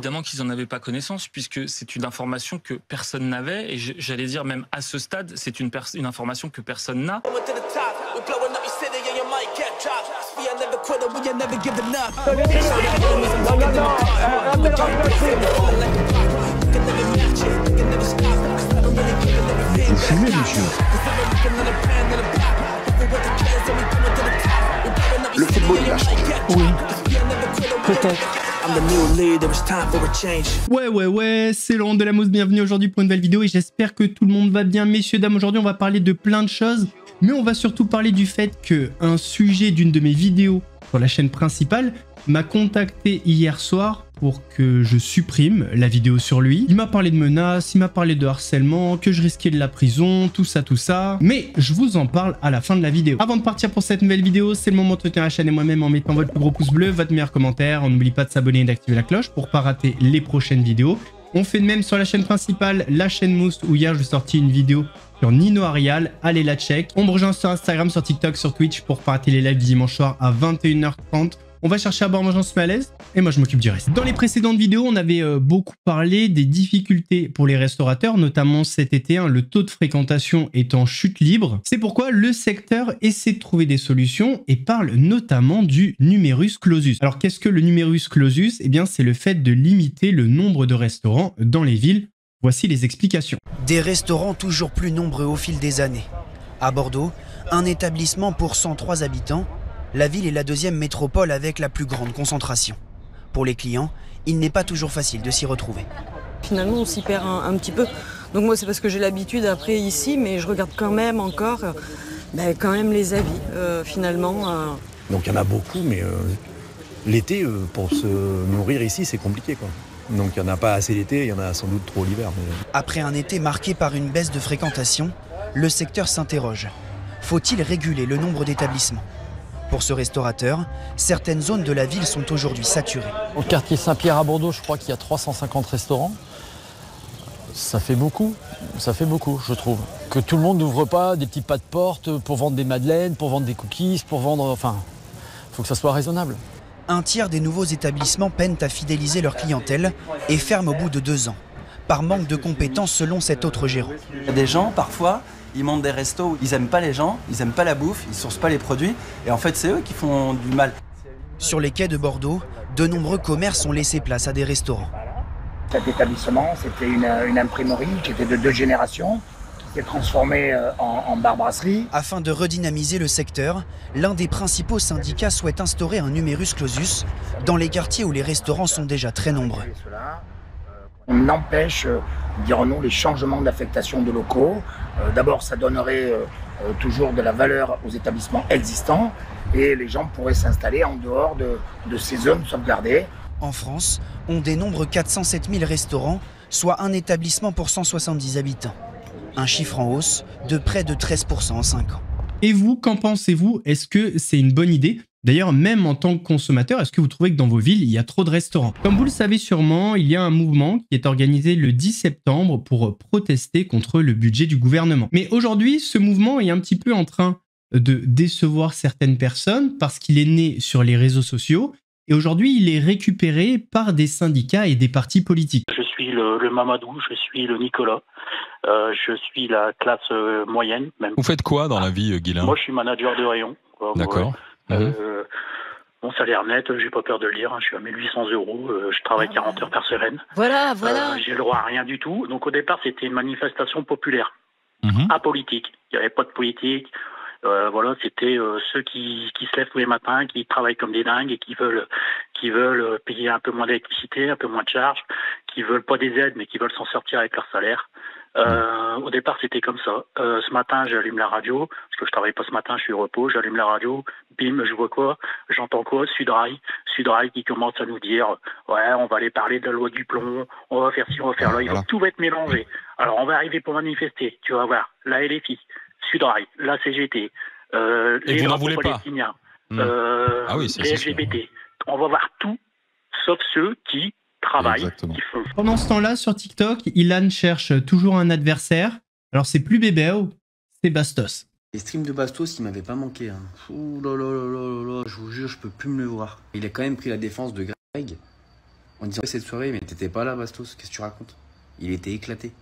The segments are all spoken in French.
évidemment qu'ils n'en avaient pas connaissance, puisque c'est une information que personne n'avait, et j'allais dire même à ce stade, c'est une information que personne n'a. Vous fumez, monsieur. Le football, il a changé. Oui, peut-être. Ouais, c'est Laurent Delamos, bienvenue aujourd'hui pour une nouvelle vidéo et j'espère que tout le monde va bien. Messieurs, dames, aujourd'hui on va parler de plein de choses, mais on va surtout parler du fait que un sujet d'une de mes vidéos sur la chaîne principale m'a contacté hier soir pour que je supprime la vidéo sur lui. Il m'a parlé de menaces, il m'a parlé de harcèlement, que je risquais de la prison, tout ça. Mais je vous en parle à la fin de la vidéo. Avant de partir pour cette nouvelle vidéo, c'est le moment de soutenir la chaîne et moi-même en mettant votre plus gros pouce bleu, votre meilleur commentaire. On n'oublie pas de s'abonner et d'activer la cloche pour pas rater les prochaines vidéos. On fait de même sur la chaîne principale, la chaîne Moust, où hier je sorti une vidéo sur Nino Arial. Allez la check. On me rejoint sur Instagram, sur TikTok, sur Twitch pour pas rater les lives du dimanche soir à 21h30. On va chercher à boire, manger, on se met à l'aise et moi je m'occupe du reste. Dans les précédentes vidéos, on avait beaucoup parlé des difficultés pour les restaurateurs, notamment cet été, le taux de fréquentation est en chute libre. C'est pourquoi le secteur essaie de trouver des solutions et parle notamment du numerus clausus. Alors qu'est-ce que le numerus clausus? Eh bien c'est le fait de limiter le nombre de restaurants dans les villes. Voici les explications. Des restaurants toujours plus nombreux au fil des années. À Bordeaux, un établissement pour 103 habitants. La ville est la deuxième métropole avec la plus grande concentration. Pour les clients, il n'est pas toujours facile de s'y retrouver. Finalement, on s'y perd un petit peu. Donc moi, c'est parce que j'ai l'habitude après ici, mais je regarde quand même encore quand même les avis, finalement. Donc il y en a beaucoup, mais l'été, pour se nourrir ici, c'est compliqué, quoi. Donc il n'y en a pas assez l'été, il y en a sans doute trop l'hiver. Mais... Après un été marqué par une baisse de fréquentation, le secteur s'interroge. Faut-il réguler le nombre d'établissements ? Pour ce restaurateur, certaines zones de la ville sont aujourd'hui saturées. Au quartier Saint-Pierre à Bordeaux, je crois qu'il y a 350 restaurants. Ça fait beaucoup, je trouve. Que tout le monde n'ouvre pas des petits pas de porte pour vendre des madeleines, pour vendre des cookies, pour vendre... Enfin, il faut que ça soit raisonnable. Un tiers des nouveaux établissements peinent à fidéliser leur clientèle et ferment au bout de 2 ans, par manque de compétences selon cet autre gérant. Il y a des gens, parfois, ils montent des restos où ils n'aiment pas les gens, ils n'aiment pas la bouffe, ils ne sourcent pas les produits, et en fait c'est eux qui font du mal. Sur les quais de Bordeaux, de nombreux commerces ont laissé place à des restaurants. Cet établissement, c'était une imprimerie qui était de 2 générations, qui s'est transformée en bar-brasserie. Afin de redynamiser le secteur, l'un des principaux syndicats souhaite instaurer un numerus clausus dans les quartiers où les restaurants sont déjà très nombreux. On empêche, dirons-nous, les changements d'affectation de locaux. D'abord, ça donnerait toujours de la valeur aux établissements existants et les gens pourraient s'installer en dehors de ces zones sauvegardées. En France, on dénombre 407 000 restaurants, soit un établissement pour 170 habitants. Un chiffre en hausse de près de 13% en 5 ans. Et vous, qu'en pensez-vous? Est-ce que c'est une bonne idée? D'ailleurs, même en tant que consommateur, est-ce que vous trouvez que dans vos villes, il y a trop de restaurants? Comme vous le savez sûrement, il y a un mouvement qui est organisé le 10 septembre pour protester contre le budget du gouvernement. Mais aujourd'hui, ce mouvement est un petit peu en train de décevoir certaines personnes parce qu'il est né sur les réseaux sociaux et aujourd'hui, il est récupéré par des syndicats et des partis politiques. Je suis le Mamadou, je suis le Nicolas, je suis la classe moyenne. Même. Vous faites quoi dans la vie, Guilain? Moi, je suis manager de rayon. D'accord. Mon salaire net, j'ai pas peur de le dire, je suis à 1800 €, je travaille 40 heures par semaine. Voilà. J'ai le droit à rien du tout. Donc au départ, c'était une manifestation populaire, apolitique. Il n'y avait pas de politique. C'était ceux qui se lèvent tous les matins, qui travaillent comme des dingues et qui veulent payer un peu moins d'électricité, un peu moins de charges, qui veulent pas des aides mais qui veulent s'en sortir avec leur salaire. Au départ, c'était comme ça. Ce matin, j'allume la radio, parce que je travaille pas ce matin, je suis au repos, j'allume la radio, bim, je vois quoi? J'entends quoi? Sudrail qui commence à nous dire ouais, on va aller parler de la loi du plomb, on va faire ci, on va faire là, tout va être mélangé. Alors, on va arriver pour manifester, tu vas voir, la LFI, Sudrail, la CGT, les vous n'en voulez pas? Palestiniens, les LGBT. On va voir tout, sauf ceux qui travaillent. Pendant ce temps-là, sur TikTok, Ilan cherche toujours un adversaire. Alors, c'est plus Bébéo, c'est Bastos. Les streams de Bastos, il m'avait pas manqué. Ouh là là là là là, je vous jure, je peux plus me le voir. Il a quand même pris la défense de Greg. On disait cette soirée, mais t'étais pas là, Bastos, qu'est-ce que tu racontes? Il était éclaté.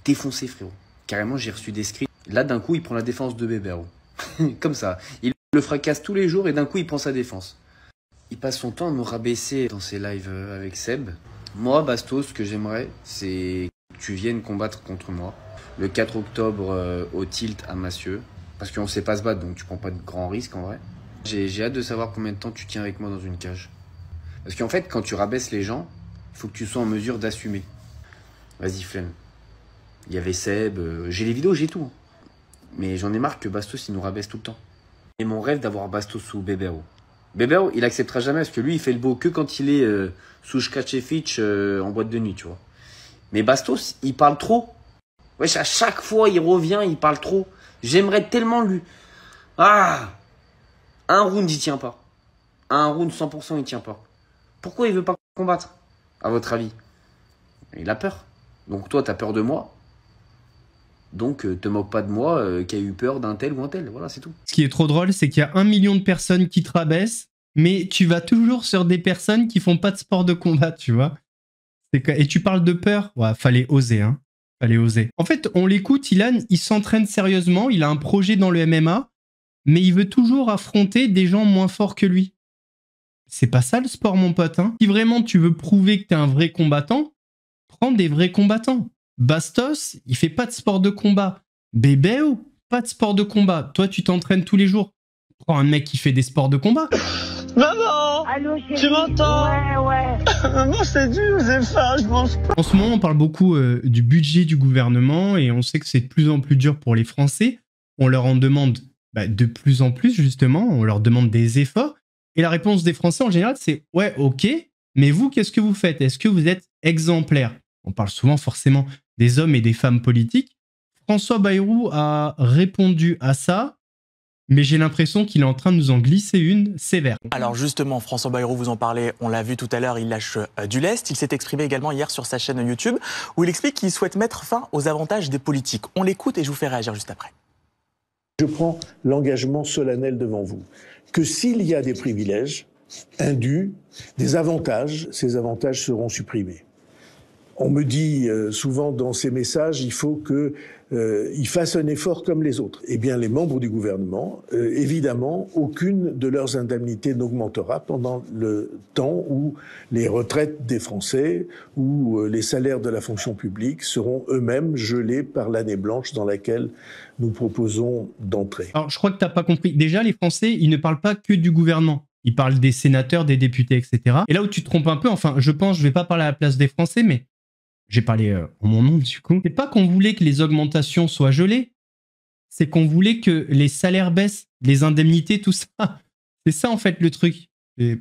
Défoncé, frérot. Carrément, j'ai reçu des scripts. Là, d'un coup, il prend la défense de Bébert. Comme ça. Il le fracasse tous les jours et d'un coup, il prend sa défense. Il passe son temps à me rabaisser dans ses lives avec Seb. Moi, Bastos, ce que j'aimerais, c'est que tu viennes combattre contre moi. Le 4 octobre au Tilt à Massieux. Parce qu'on sait pas se battre, donc tu prends pas de grands risques en vrai. J'ai hâte de savoir combien de temps tu tiens avec moi dans une cage. Parce qu'en fait, quand tu rabaisses les gens, il faut que tu sois en mesure d'assumer. Vas-y, flemme. Il y avait Seb, j'ai les vidéos, j'ai tout. Mais j'en ai marre que Bastos, il nous rabaisse tout le temps. Et mon rêve d'avoir Bastos sous Bébéro. Bébéro, il acceptera jamais parce que lui, il fait le beau que quand il est sous Shkachevic en boîte de nuit, tu vois. Mais Bastos, il parle trop. Wesh, à chaque fois, il revient, il parle trop. J'aimerais tellement lui... Ah! Un round, il tient pas. Un round, 100%, il tient pas. Pourquoi il veut pas combattre, à votre avis? Il a peur. Donc toi, t'as peur de moi. Donc te moque pas de moi qui a eu peur d'un tel ou un tel. Voilà, c'est tout. Ce qui est trop drôle, c'est qu'il y a 1 million de personnes qui te rabaissent, mais tu vas toujours sur des personnes qui font pas de sport de combat, tu vois. Et tu parles de peur. Ouais, fallait oser, hein. Fallait oser. En fait, on l'écoute, Ilan, il s'entraîne sérieusement, il a un projet dans le MMA, mais il veut toujours affronter des gens moins forts que lui. C'est pas ça le sport, mon pote, hein. Si vraiment tu veux prouver que t'es un vrai combattant, prends des vrais combattants. Bastos, il fait pas de sport de combat. Bébéo, pas de sport de combat. Toi, tu t'entraînes tous les jours. Prends un mec qui fait des sports de combat. Maman! Allô, tu m'entends? Ouais. Maman, c'est dur, c'est faim, je mange pas. En ce moment, on parle beaucoup du budget du gouvernement et on sait que c'est de plus en plus dur pour les Français. On leur en demande de plus en plus, justement. On leur demande des efforts. Et la réponse des Français, en général, c'est « Ouais, ok, mais vous, qu'est-ce que vous faites? Est-ce que vous êtes exemplaire ?» On parle souvent, forcément, des hommes et des femmes politiques. François Bayrou a répondu à ça, mais j'ai l'impression qu'il est en train de nous en glisser une sévère. Alors justement, François Bayrou, vous en parlez, on l'a vu tout à l'heure, il lâche du lest. Il s'est exprimé également hier sur sa chaîne YouTube, où il explique qu'il souhaite mettre fin aux avantages des politiques. On l'écoute et je vous fais réagir juste après. Je prends l'engagement solennel devant vous que s'il y a des privilèges indus, des avantages, ces avantages seront supprimés. On me dit souvent dans ces messages, il faut qu'ils fassent un effort comme les autres. Eh bien, les membres du gouvernement, évidemment, aucune de leurs indemnités n'augmentera pendant le temps où les retraites des Français ou les salaires de la fonction publique seront eux-mêmes gelés par l'année blanche dans laquelle nous proposons d'entrer. Alors, je crois que tu n'as pas compris. Déjà, les Français, ils ne parlent pas que du gouvernement. Ils parlent des sénateurs, des députés, etc. Et là où tu te trompes un peu, enfin, je pense, je ne vais pas parler à la place des Français, mais j'ai parlé en mon nom, du coup. C'est pas qu'on voulait que les augmentations soient gelées, c'est qu'on voulait que les salaires baissent, les indemnités, tout ça. C'est ça, en fait, le truc. Et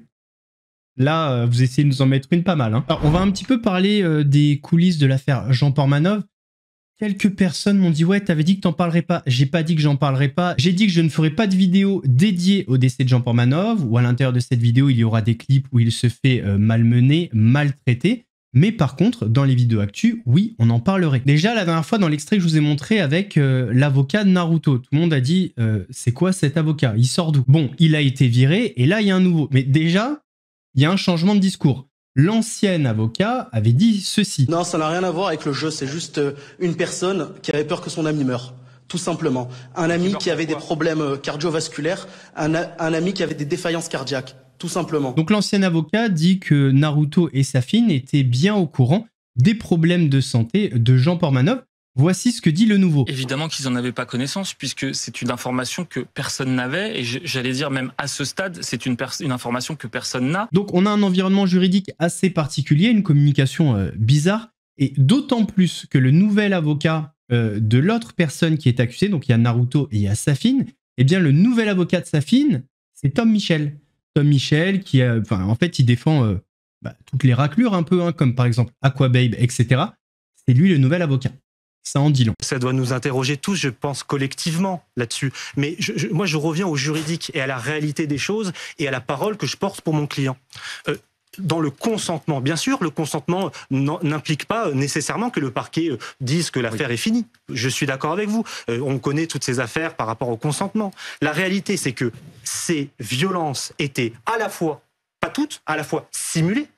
là, vous essayez de nous en mettre une pas mal. Hein. Alors, on va un petit peu parler des coulisses de l'affaire Jean Portmanov. Quelques personnes m'ont dit « Ouais, t'avais dit que t'en parlerais pas. » J'ai pas dit que j'en parlerais pas. J'ai dit que je ne ferai pas de vidéo dédiée au décès de Jean Portmanov, où à l'intérieur de cette vidéo, il y aura des clips où il se fait malmener, maltraiter. Mais par contre, dans les vidéos actu, oui, on en parlerait. Déjà, la dernière fois, dans l'extrait que je vous ai montré avec l'avocat de Naruto, tout le monde a dit c'est quoi cet avocat? Il sort d'où? Bon, il a été viré et là, il y a un nouveau. Mais déjà, il y a un changement de discours. L'ancien avocat avait dit ceci. Non, ça n'a rien à voir avec le jeu. C'est juste une personne qui avait peur que son ami meure. Tout simplement. Un ami qui avait des problèmes cardiovasculaires, un ami qui avait des défaillances cardiaques. Tout simplement. Donc l'ancien avocat dit que Naruto et Safin étaient bien au courant des problèmes de santé de Jean Portmanov. Voici ce que dit le nouveau. Évidemment qu'ils n'en avaient pas connaissance, puisque c'est une information que personne n'avait, et j'allais dire même à ce stade, c'est une information que personne n'a. Donc on a un environnement juridique assez particulier, une communication bizarre, et d'autant plus que le nouvel avocat de l'autre personne qui est accusée, donc il y a Naruto et il y a Safin, eh bien le nouvel avocat de Safin, c'est Tom Michel. Tom Michel, qui en fait, il défend toutes les raclures un peu, hein, comme par exemple Aquababe, etc. C'est lui le nouvel avocat. Ça en dit long. Ça doit nous interroger tous, je pense, collectivement là-dessus. Mais moi, je reviens au juridique et à la réalité des choses et à la parole que je porte pour mon client. Dans le consentement, bien sûr, le consentement n'implique pas nécessairement que le parquet dise que l'affaire est finie. Je suis d'accord avec vous. On connaît toutes ces affaires par rapport au consentement. La réalité, c'est que ces violences étaient à la fois, pas toutes, à la fois simulées,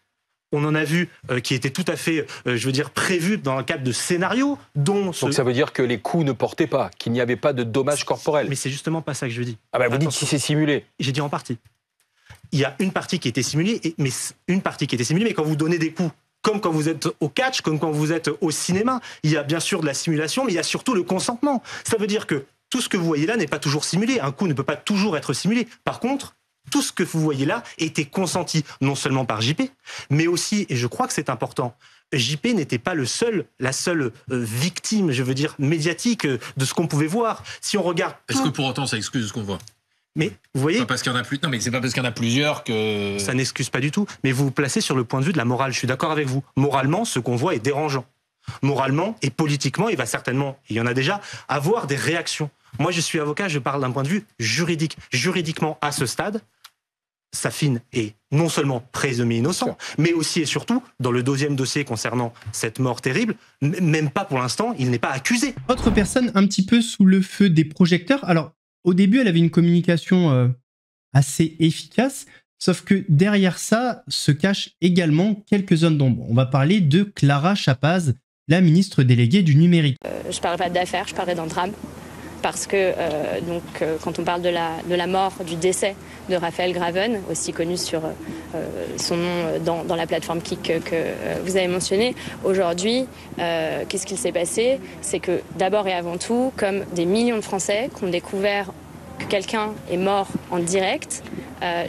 On en a vu qui étaient tout à fait, je veux dire, prévus dans le cadre de scénarios dont... Donc ça veut dire que les coups ne portaient pas, qu'il n'y avait pas de dommages corporels. Mais c'est justement pas ça que je dis. Ah bah vous dites si c'est simulé. J'ai dit en partie. Il y a une partie qui était simulée, mais quand vous donnez des coups, comme quand vous êtes au catch, comme quand vous êtes au cinéma, il y a bien sûr de la simulation, mais il y a surtout le consentement. Ça veut dire que tout ce que vous voyez là n'est pas toujours simulé. Un coup ne peut pas toujours être simulé. Par contre, tout ce que vous voyez là était consenti, non seulement par JP, mais aussi, et je crois que c'est important, JP n'était pas la seule victime, je veux dire, médiatique de ce qu'on pouvait voir. Si on regarde... Est-ce que pour autant ça excuse ce qu'on voit ? Mais vous voyez... Pas parce qu'il y en a plus... Non, mais c'est pas parce qu'il y en a plusieurs que... Ça n'excuse pas du tout. Mais vous vous placez sur le point de vue de la morale. Je suis d'accord avec vous. Moralement, ce qu'on voit est dérangeant. Moralement et politiquement, il va certainement, il y en a déjà, avoir des réactions. Moi, je suis avocat, je parle d'un point de vue juridique. Juridiquement, à ce stade, Safin est non seulement présumé innocent, mais aussi et surtout, dans le deuxième dossier concernant cette mort terrible, même pas pour l'instant, il n'est pas accusé. Autre personne un petit peu sous le feu des projecteurs. Alors, au début, elle avait une communication assez efficace, sauf que derrière ça se cachent également quelques zones d'ombre. On va parler de Clara Chapaz, la ministre déléguée du numérique. Je ne parlerai pas d'affaires, je parlerai d'un drame. Parce que quand on parle de la mort, du décès de Raphaël Graven, aussi connu sur son nom dans la plateforme Kik que vous avez mentionné, aujourd'hui, qu'est-ce qu'il s'est passé? C'est que d'abord et avant tout, comme des millions de Français qui ont découvert que quelqu'un est mort en direct,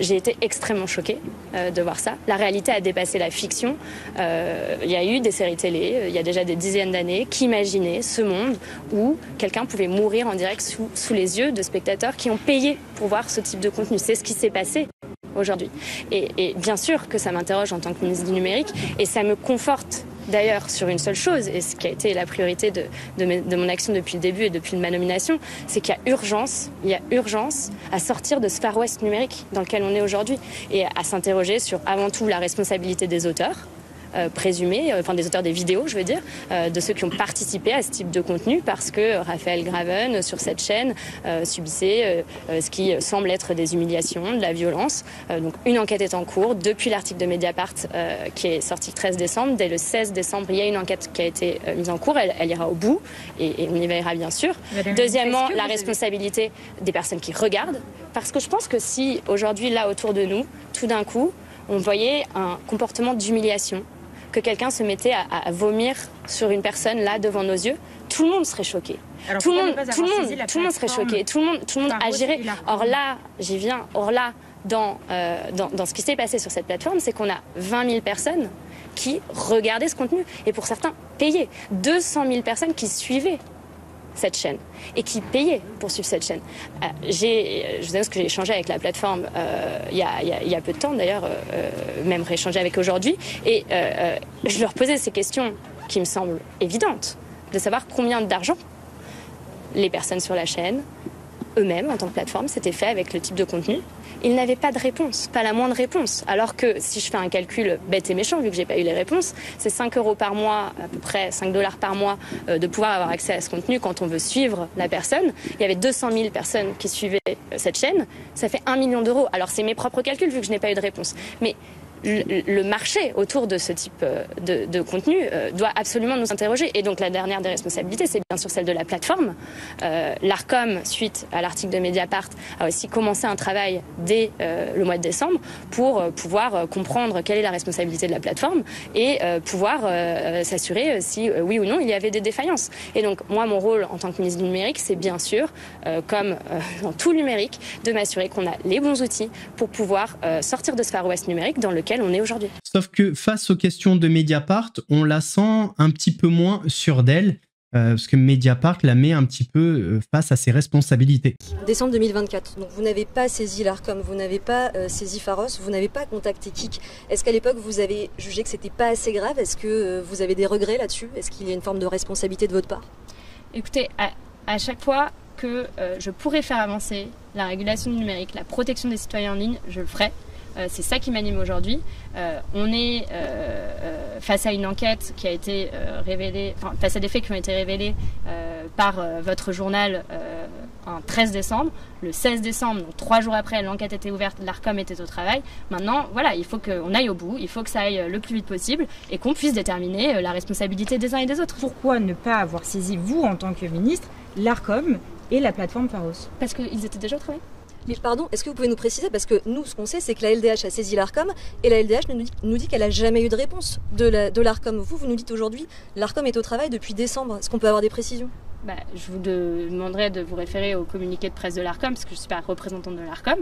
j'ai été extrêmement choquée de voir ça. La réalité a dépassé la fiction. Il y a eu des séries télé, il y a déjà des dizaines d'années, qui imaginaient ce monde où quelqu'un pouvait mourir en direct sous les yeux de spectateurs qui ont payé pour voir ce type de contenu. C'est ce qui s'est passé aujourd'hui. Et bien sûr que ça m'interroge en tant que ministre du numérique, et ça me conforte d'ailleurs sur une seule chose, et ce qui a été la priorité de mon action depuis le début et depuis ma nomination, c'est qu'il y a urgence à sortir de ce Far West numérique dans lequel on est aujourd'hui, et à s'interroger sur avant tout la responsabilité des auteurs, présumés, enfin des auteurs des vidéos, je veux dire, de ceux qui ont participé à ce type de contenu, parce que Raphaël Graven, sur cette chaîne, subissait ce qui semble être des humiliations, de la violence. Donc une enquête est en cours depuis l'article de Mediapart qui est sorti le 13 décembre. Dès le 16 décembre, il y a une enquête qui a été mise en cours, elle ira au bout, et on y veillera bien sûr. Deuxièmement, la responsabilité des personnes qui regardent, parce que je pense que si aujourd'hui, là, autour de nous, tout d'un coup, on voyait un comportement d'humiliation, que quelqu'un se mettait à vomir sur une personne là devant nos yeux, tout le monde serait choqué. Alors, tout le monde serait choqué. Tout le monde agirait. Or là, j'y viens. Or là, dans ce qui s'est passé sur cette plateforme, c'est qu'on a 20 000 personnes qui regardaient ce contenu, et pour certains payaient. 200 000 personnes qui suivaient cette chaîne et qui payaient pour suivre cette chaîne. Je vous annonce que j'ai échangé avec la plateforme il y a peu de temps d'ailleurs, même rééchangé avec aujourd'hui, et je leur posais ces questions qui me semblent évidentes, de savoir combien d'argent les personnes sur la chaîne, eux-mêmes en tant que plateforme, s'étaient fait avec le type de contenu. Ils n'avaient pas de réponse, pas la moindre réponse. Alors que si je fais un calcul bête et méchant, vu que j'ai pas eu les réponses, c'est 5 € par mois, à peu près 5 $ par mois, de pouvoir avoir accès à ce contenu quand on veut suivre la personne. Il y avait 200 000 personnes qui suivaient cette chaîne, ça fait 1 million d'euros. Alors c'est mes propres calculs, vu que je n'ai pas eu de réponse. Mais le marché autour de ce type de contenu doit absolument nous interroger. Et donc la dernière des responsabilités, c'est bien sûr celle de la plateforme. L'ARCOM, suite à l'article de Mediapart, a aussi commencé un travail dès le mois de décembre pour pouvoir comprendre quelle est la responsabilité de la plateforme et pouvoir s'assurer si oui ou non il y avait des défaillances. Et donc moi, mon rôle en tant que ministre du numérique, c'est bien sûr, comme dans tout le numérique, de m'assurer qu'on a les bons outils pour pouvoir sortir de ce Far West numérique dans lequel on est aujourd'hui. Sauf que face aux questions de Mediapart, on la sent un petit peu moins sûre d'elle, parce que Mediapart la met un petit peu face à ses responsabilités. Décembre 2024, donc vous n'avez pas saisi l'ARCOM, vous n'avez pas saisi Pharos, vous n'avez pas contacté Kik. Est-ce qu'à l'époque vous avez jugé que c'était pas assez grave? Est-ce que vous avez des regrets là-dessus? Est-ce qu'il y a une forme de responsabilité de votre part? Écoutez, à chaque fois que je pourrais faire avancer la régulation du numérique, la protection des citoyens en ligne, je le ferai. C'est ça qui m'anime aujourd'hui. On est face à une enquête qui a été révélée, enfin, face à des faits qui ont été révélés par votre journal un 13 décembre. Le 16 décembre, donc 3 jours après, l'enquête était ouverte, l'ARCOM était au travail. Maintenant, voilà, il faut qu'on aille au bout, il faut que ça aille le plus vite possible et qu'on puisse déterminer la responsabilité des uns et des autres. Pourquoi ne pas avoir saisi, vous, en tant que ministre, l'ARCOM et la plateforme Pharos? Parce qu'ils étaient déjà au travail. Mais pardon, est-ce que vous pouvez nous préciser? Parce que nous, ce qu'on sait, c'est que la LDH a saisi l'ARCOM et la LDH nous dit qu'elle n'a jamais eu de réponse de l'ARCOM. Vous nous dites aujourd'hui, l'ARCOM est au travail depuis décembre. Est-ce qu'on peut avoir des précisions? Je vous demanderai de vous référer au communiqué de presse de l'ARCOM, parce que je ne suis pas représentante de l'ARCOM.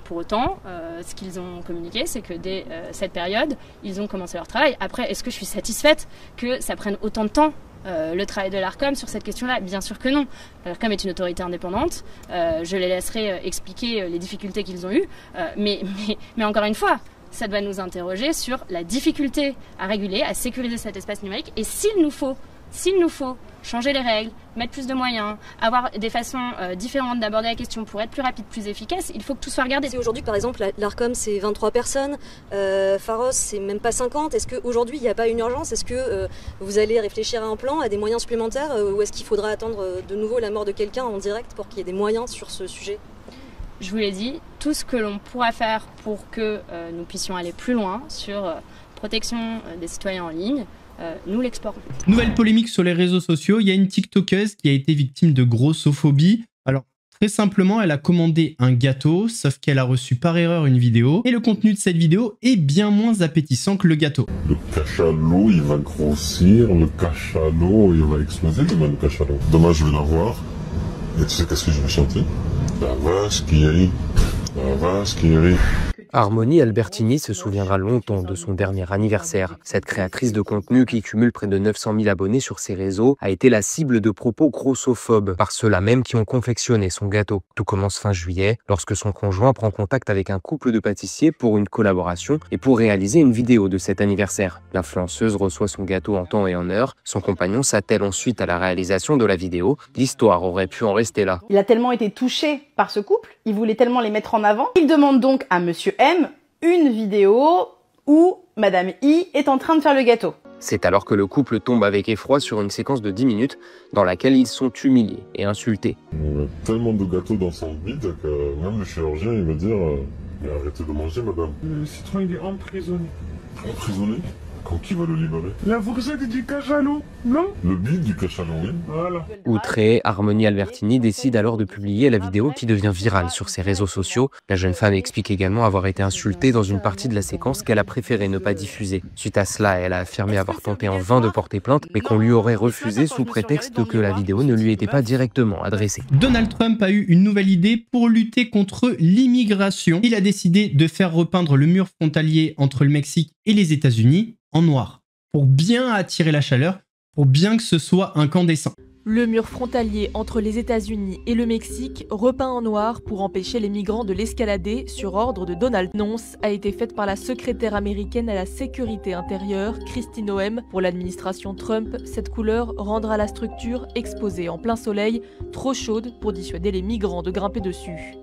Pour autant, ce qu'ils ont communiqué, c'est que dès cette période, ils ont commencé leur travail. Après, est-ce que je suis satisfaite que ça prenne autant de temps le travail de l'ARCOM sur cette question-là? Bien sûr que non. L'ARCOM est une autorité indépendante. Je les laisserai expliquer les difficultés qu'ils ont eues. Mais encore une fois, ça doit nous interroger sur la difficulté à réguler, à sécuriser cet espace numérique. Et s'il nous faut changer les règles, mettre plus de moyens, avoir des façons différentes d'aborder la question pour être plus rapide, plus efficace, il faut que tout soit regardé. Si aujourd'hui, par exemple, l'ARCOM, c'est 23 personnes, Pharos, c'est même pas 50, est-ce qu'aujourd'hui, il n'y a pas une urgence? Est-ce que vous allez réfléchir à un plan, à des moyens supplémentaires, ou est-ce qu'il faudra attendre de nouveau la mort de quelqu'un en direct pour qu'il y ait des moyens sur ce sujet? Je vous l'ai dit, tout ce que l'on pourra faire pour que nous puissions aller plus loin sur protection des citoyens en ligne, nous l'exportons. Nouvelle polémique sur les réseaux sociaux, il y a une TikTokeuse qui a été victime de grossophobie. Alors, très simplement, elle a commandé un gâteau, sauf qu'elle a reçu par erreur une vidéo, et le contenu de cette vidéo est bien moins appétissant que le gâteau. Le cachalot, il va grossir, le cachalot, il va exploser demain, le cachalot. Demain, je vais la voir, et tu sais qu'est-ce que je vais chanter? La vache qui rit, la vache qui rit. Harmonie Albertini se souviendra longtemps de son dernier anniversaire. Cette créatrice de contenu qui cumule près de 900 000 abonnés sur ses réseaux a été la cible de propos grossophobes par ceux-là même qui ont confectionné son gâteau. Tout commence fin juillet, lorsque son conjoint prend contact avec un couple de pâtissiers pour une collaboration et pour réaliser une vidéo de cet anniversaire. L'influenceuse reçoit son gâteau en temps et en heure. Son compagnon s'attelle ensuite à la réalisation de la vidéo. L'histoire aurait pu en rester là. Il a tellement été touché par ce couple, il voulait tellement les mettre en avant. Il demande donc à Monsieur M une vidéo où Madame I est en train de faire le gâteau. C'est alors que le couple tombe avec effroi sur une séquence de 10 minutes dans laquelle ils sont humiliés et insultés. Il y a tellement de gâteaux dans son bide que même le chirurgien il va dire mais arrêtez de manger madame. Le citron il est emprisonné. Emprisonné? Quand qui va le libérer? La fourchette du cachalot, non? Le bide du cachalot, oui. Voilà. Outrée, Harmonie Albertini décide alors de publier la vidéo qui devient virale sur ses réseaux sociaux. La jeune femme explique également avoir été insultée dans une partie de la séquence qu'elle a préféré ne pas diffuser. Suite à cela, elle a affirmé avoir tenté en vain de porter plainte, mais qu'on lui aurait refusé sous prétexte que la vidéo ne lui était pas directement adressée. Donald Trump a eu une nouvelle idée pour lutter contre l'immigration. Il a décidé de faire repeindre le mur frontalier entre le Mexique et les États-Unis en noir, pour bien attirer la chaleur, pour bien que ce soit incandescent. Le mur frontalier entre les États-Unis et le Mexique, repeint en noir pour empêcher les migrants de l'escalader sur ordre de Donald. L'annonce a été faite par la secrétaire américaine à la sécurité intérieure, Kristi Noem. Pour l'administration Trump, cette couleur rendra la structure exposée en plein soleil trop chaude pour dissuader les migrants de grimper dessus.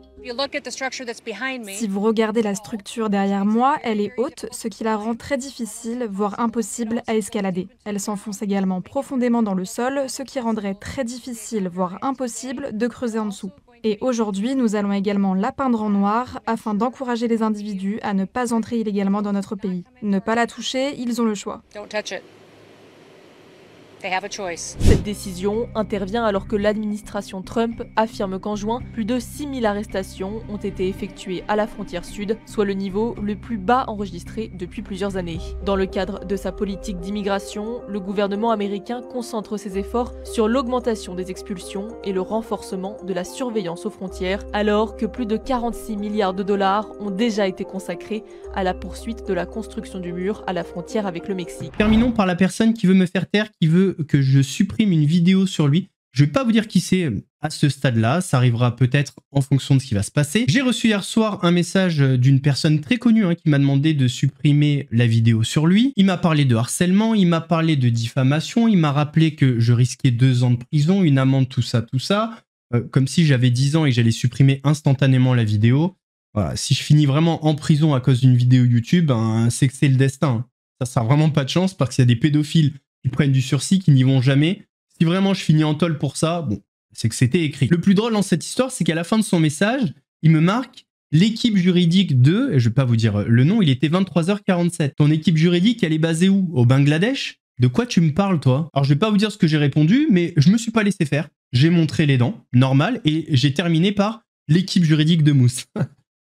Si vous regardez la structure derrière moi, elle est haute, ce qui la rend très difficile, voire impossible à escalader. Elle s'enfonce également profondément dans le sol, ce qui rendrait très difficile, voire impossible, de creuser en dessous. Et aujourd'hui, nous allons également la peindre en noir afin d'encourager les individus à ne pas entrer illégalement dans notre pays. Ne pas la toucher, ils ont le choix. Cette décision intervient alors que l'administration Trump affirme qu'en juin, plus de 6000 arrestations ont été effectuées à la frontière sud, soit le niveau le plus bas enregistré depuis plusieurs années. Dans le cadre de sa politique d'immigration, le gouvernement américain concentre ses efforts sur l'augmentation des expulsions et le renforcement de la surveillance aux frontières, alors que plus de 46 milliards de dollars ont déjà été consacrés à la poursuite de la construction du mur à la frontière avec le Mexique. Terminons par la personne qui veut me faire taire, qui veut que je supprime une vidéo sur lui. Je vais pas vous dire qui c'est à ce stade-là, ça arrivera peut-être en fonction de ce qui va se passer. J'ai reçu hier soir un message d'une personne très connue qui m'a demandé de supprimer la vidéo sur lui. Il m'a parlé de harcèlement, il m'a parlé de diffamation, il m'a rappelé que je risquais 2 ans de prison, une amende, tout ça, comme si j'avais 10 ans et que j'allais supprimer instantanément la vidéo. Voilà, si je finis vraiment en prison à cause d'une vidéo YouTube, c'est que c'est le destin. Ça n'a vraiment pas de chance parce qu'il y a des pédophiles qui prennent du sursis, qui n'y vont jamais. Si vraiment je finis en tôle pour ça, bon, c'est que c'était écrit. Le plus drôle dans cette histoire, c'est qu'à la fin de son message, il me marque l'équipe juridique de, et je vais pas vous dire le nom, il était 23h47. Ton équipe juridique, elle est basée où? Au Bangladesh? De quoi tu me parles, toi? Alors, je vais pas vous dire ce que j'ai répondu, mais je me suis pas laissé faire. J'ai montré les dents, normal, et j'ai terminé par l'équipe juridique de Mousse.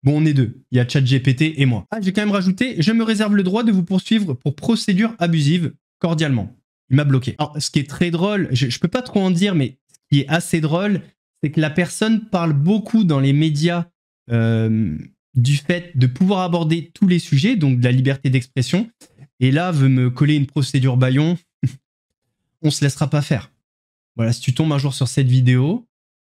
Bon, on est deux. Il y a ChatGPT et moi. Ah, j'ai quand même rajouté, je me réserve le droit de vous poursuivre pour procédure abusive, cordialement. Il m'a bloqué. Alors, ce qui est très drôle, je peux pas trop en dire, mais ce qui est assez drôle, c'est que la personne parle beaucoup dans les médias du fait de pouvoir aborder tous les sujets, donc de la liberté d'expression, et là, veut me coller une procédure bâillon. On se laissera pas faire. Voilà, si tu tombes un jour sur cette vidéo,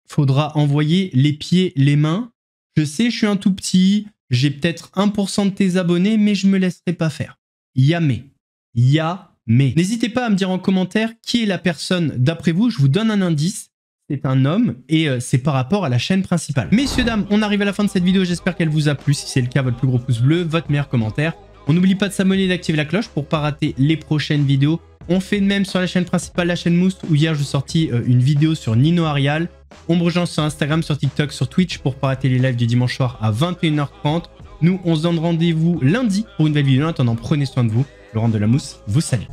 faudra envoyer les pieds, les mains. Je sais, je suis un tout petit, j'ai peut-être 1% de tes abonnés, mais je me laisserai pas faire. Yamé. Yamé. N'hésitez pas à me dire en commentaire qui est la personne d'après vous. Je vous donne un indice. C'est un homme et c'est par rapport à la chaîne principale. Messieurs, dames, on arrive à la fin de cette vidéo. J'espère qu'elle vous a plu. Si c'est le cas, votre plus gros pouce bleu, votre meilleur commentaire. On n'oublie pas de s'abonner et d'activer la cloche pour pas rater les prochaines vidéos. On fait de même sur la chaîne principale, la chaîne Mousse, où hier je sortis une vidéo sur Nino Arial. Ombre sur Instagram, sur TikTok, sur Twitch pour pas rater les lives du dimanche soir à 21h30. Nous, on se donne rendez-vous lundi pour une nouvelle vidéo. En attendant, prenez soin de vous. Laurent de la Mousse vous salue.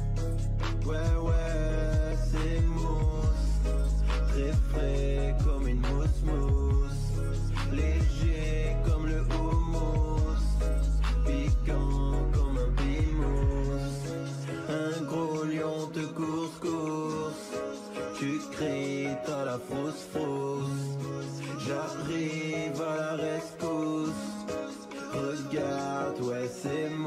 J'arrive à la rescousse. Regarde, ouais, c'est moi.